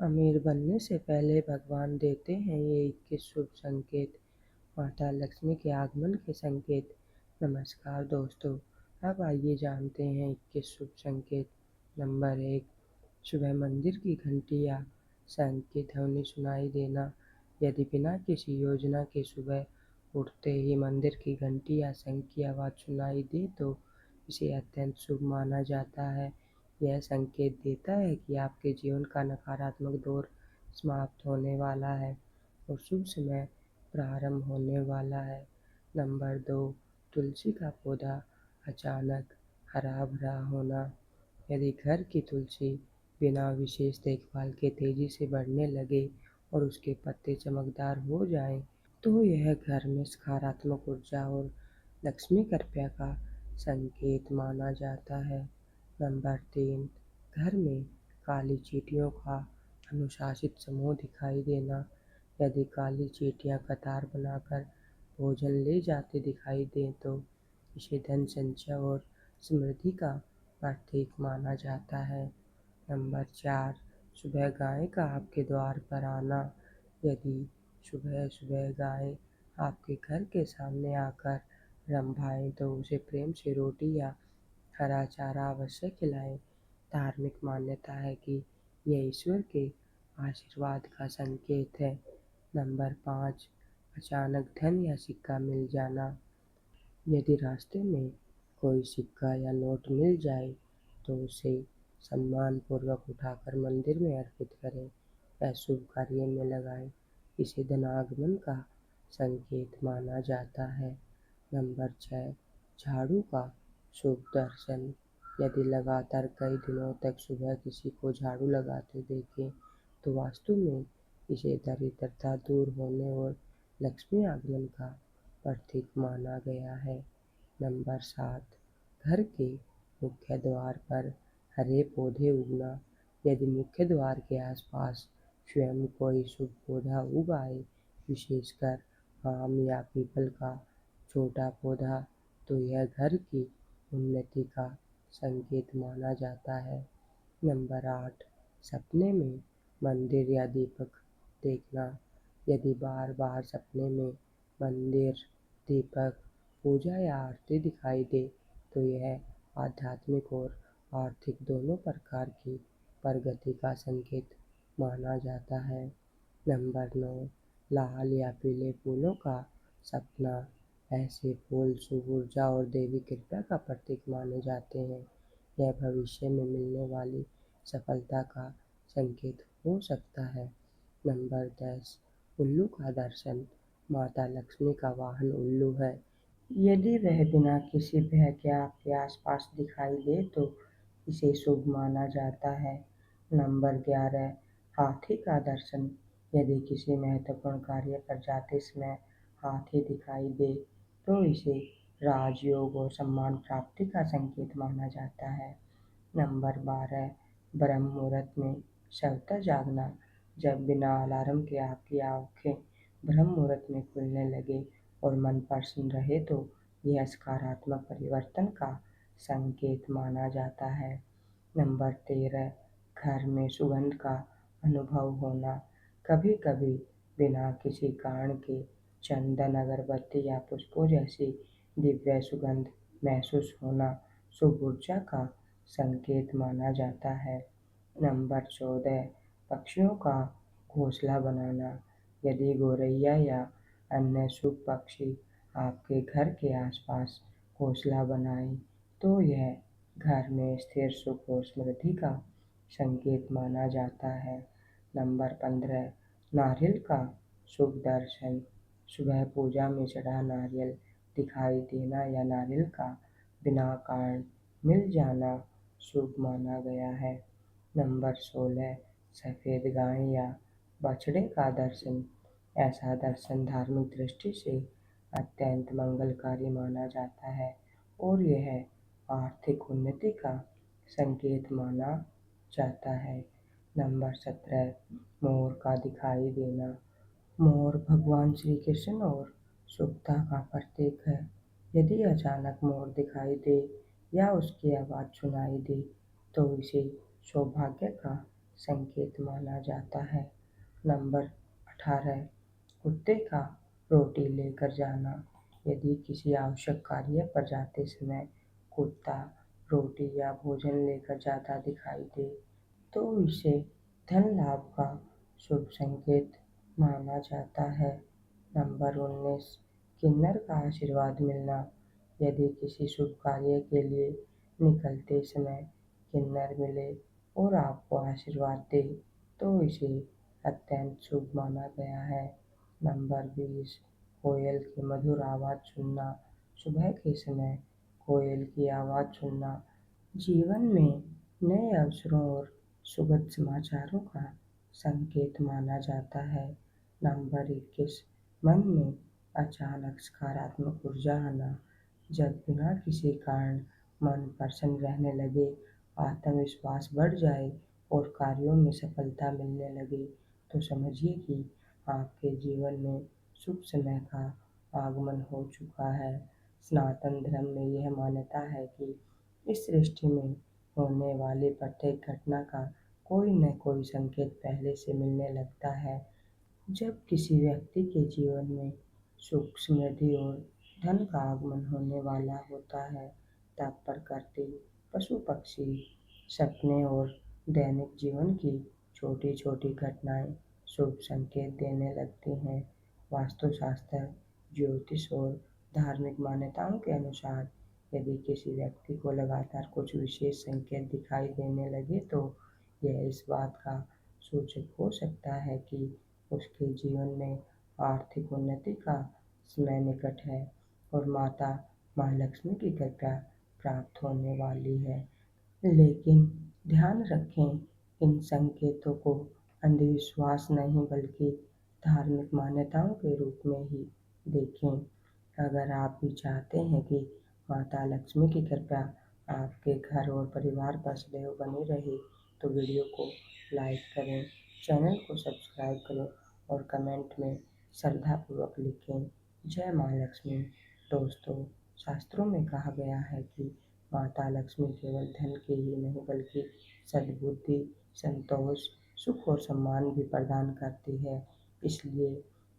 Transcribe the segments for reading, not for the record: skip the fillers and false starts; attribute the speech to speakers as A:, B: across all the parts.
A: अमीर बनने से पहले भगवान देते हैं ये 21 शुभ संकेत, माता लक्ष्मी के आगमन के संकेत। नमस्कार दोस्तों, अब आइए जानते हैं 21 शुभ संकेत। नंबर 1, सुबह मंदिर की घंटी या शंख की ध्वनि सुनाई देना। यदि बिना किसी योजना के सुबह उठते ही मंदिर की घंटी या शंख की आवाज़ सुनाई दे तो इसे अत्यंत शुभ माना जाता है। यह संकेत देता है कि आपके जीवन का नकारात्मक दौर समाप्त होने वाला है और शुभ समय प्रारंभ होने वाला है। नंबर 2, तुलसी का पौधा अचानक हरा भरा होना। यदि घर की तुलसी बिना विशेष देखभाल के तेजी से बढ़ने लगे और उसके पत्ते चमकदार हो जाएं, तो यह घर में सकारात्मक ऊर्जा और लक्ष्मी कृपा का संकेत माना जाता है। नंबर 3, घर में काली चींटियों का अनुशासित समूह दिखाई देना। यदि काली चींटियां कतार बनाकर भोजन ले जाते दिखाई दें तो इसे धन संचय और समृद्धि का प्रतीक माना जाता है। नंबर 4, सुबह गाय का आपके द्वार पर आना। यदि सुबह सुबह गाय आपके घर के सामने आकर रंभाएं तो उसे प्रेम से रोटी या हरा चारा अवश्य खिलाएं। धार्मिक मान्यता है कि यह ईश्वर के आशीर्वाद का संकेत है। नंबर 5, अचानक धन या सिक्का मिल जाना। यदि रास्ते में कोई सिक्का या नोट मिल जाए तो उसे सम्मानपूर्वक उठाकर मंदिर में अर्पित करें या शुभ कार्य में लगाएं। इसे धनागमन का संकेत माना जाता है। नंबर 6, झाड़ू का शुभ दर्शन। यदि लगातार कई दिनों तक सुबह किसी को झाड़ू लगाते देखें तो वास्तु में इसे दरिद्रता दूर होने और लक्ष्मी आगमन का प्रतीक माना गया है। नंबर 7, घर के मुख्य द्वार पर हरे पौधे उगना। यदि मुख्य द्वार के आसपास स्वयं कोई शुभ पौधा उग आए, विशेषकर आम या पीपल का छोटा पौधा, तो यह घर की उन्नति का संकेत माना जाता है। नंबर 8, सपने में मंदिर या दीपक देखना। यदि बार बार सपने में मंदिर, दीपक, पूजा या आरती दिखाई दे तो यह आध्यात्मिक और आर्थिक दोनों प्रकार की प्रगति का संकेत माना जाता है। नंबर 9, लाल या पीले फूलों का सपना। ऐसे फूल शुभ ऊर्जा और देवी कृपा का प्रतीक माने जाते हैं। यह भविष्य में मिलने वाली सफलता का संकेत हो सकता है। नंबर 10, उल्लू का दर्शन। माता लक्ष्मी का वाहन उल्लू है। यदि वह बिना किसी भय के आपके आसपास दिखाई दे तो इसे शुभ माना जाता है। नंबर 11, हाथी का दर्शन। यदि किसी महत्वपूर्ण कार्य पर जाते समय हाथी दिखाई दे तो इसे राजयोग और सम्मान प्राप्ति का संकेत माना जाता है। नंबर 12, ब्रह्म मुहूर्त में स्वतः जागना। जब बिना अलार्म के आपकी आँखें ब्रह्म मुहूर्त में खुलने लगे और मन प्रसन्न रहे तो यह सकारात्मक परिवर्तन का संकेत माना जाता है। नंबर 13, घर में सुगंध का अनुभव होना। कभी कभी बिना किसी कारण के चंदन, अगरबत्ती या पुष्पों जैसी दिव्य सुगंध महसूस होना शुभ ऊर्जा का संकेत माना जाता है। नंबर 14, पक्षियों का घोंसला बनाना। यदि गौरैया या अन्य शुभ पक्षी आपके घर के आसपास घोंसला बनाएं तो यह घर में स्थिर सुख और समृद्धि का संकेत माना जाता है। नंबर 15, नारियल का शुभ दर्शन। सुबह पूजा में चढ़ा नारियल दिखाई देना या नारियल का बिना कारण मिल जाना शुभ माना गया है। नंबर 16, सफ़ेद गाय या बछड़े का दर्शन। ऐसा दर्शन धार्मिक दृष्टि से अत्यंत मंगलकारी माना जाता है और यह आर्थिक उन्नति का संकेत माना जाता है। नंबर 17, मोर का दिखाई देना। मोर भगवान श्री कृष्ण और शुभता का प्रतीक है। यदि अचानक मोर दिखाई दे या उसकी आवाज़ सुनाई दे तो इसे सौभाग्य का संकेत माना जाता है। नंबर 18, कुत्ते का रोटी लेकर जाना। यदि किसी आवश्यक कार्य पर जाते समय कुत्ता रोटी या भोजन लेकर जाता दिखाई दे तो इसे धन लाभ का शुभ संकेत माना जाता है। नंबर 19, किन्नर का आशीर्वाद मिलना। यदि किसी शुभ कार्य के लिए निकलते समय किन्नर मिले और आपको आशीर्वाद दे तो इसे अत्यंत शुभ माना गया है। नंबर 20, कोयल की मधुर आवाज़ सुनना। सुबह के समय कोयल की आवाज़ सुनना जीवन में नए अवसरों और सुखद समाचारों का संकेत माना जाता है। नंबर 21, मन में अचानक सकारात्मक ऊर्जा आना। जब बिना किसी कारण मन प्रसन्न रहने लगे, आत्मविश्वास बढ़ जाए और कार्यों में सफलता मिलने लगे तो समझिए कि आपके जीवन में शुभ समय का आगमन हो चुका है। सनातन धर्म में यह मान्यता है कि इस सृष्टि में होने वाली प्रत्येक घटना का कोई न कोई संकेत पहले से मिलने लगता है। जब किसी व्यक्ति के जीवन में सुख समृद्धि और धन का आगमन होने वाला होता है तब प्रकृति, पशु पक्षी, सपने और दैनिक जीवन की छोटी छोटी घटनाएं शुभ संकेत देने लगती हैं। वास्तुशास्त्र, ज्योतिष और धार्मिक मान्यताओं के अनुसार यदि किसी व्यक्ति को लगातार कुछ विशेष संकेत दिखाई देने लगे तो यह इस बात का सूचक हो सकता है कि उसके जीवन में आर्थिक उन्नति का समय निकट है और माता महालक्ष्मी की कृपा प्राप्त होने वाली है। लेकिन ध्यान रखें, इन संकेतों को अंधविश्वास नहीं बल्कि धार्मिक मान्यताओं के रूप में ही देखें। अगर आप भी चाहते हैं कि माता लक्ष्मी की कृपा आपके घर और परिवार पर सदैव बनी रहे तो वीडियो को लाइक करें, चैनल को सब्सक्राइब करें और कमेंट में श्रद्धापूर्वक लिखें, जय माँ लक्ष्मी। दोस्तों, शास्त्रों में कहा गया है कि माता लक्ष्मी केवल धन के ही नहीं बल्कि सद्बुद्धि, संतोष, सुख और सम्मान भी प्रदान करती है। इसलिए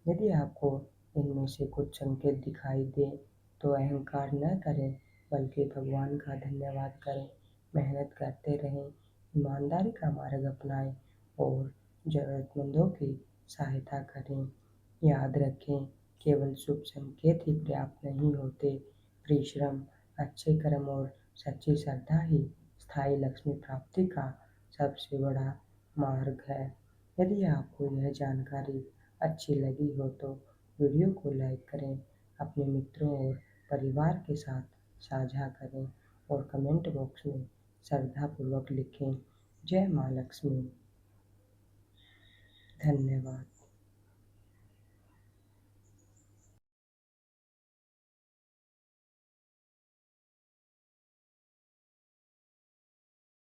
A: यदि आपको इनमें से कुछ संकेत दिखाई दे तो अहंकार न करें बल्कि भगवान का धन्यवाद करें, मेहनत करते रहें, ईमानदारी का मार्ग अपनाएं और ज़रूरतमंदों की सहायता करें। याद रखें, केवल शुभ संकेत ही पर्याप्त नहीं होते, परिश्रम, अच्छे कर्म और सच्ची श्रद्धा ही स्थायी लक्ष्मी प्राप्ति का सबसे बड़ा मार्ग है। यदि आपको यह जानकारी अच्छी लगी हो तो वीडियो को लाइक करें, अपने मित्रों और परिवार के साथ साझा करें और कमेंट बॉक्स में श्रद्धापूर्वक लिखें, जय माँ लक्ष्मी। धन्यवाद।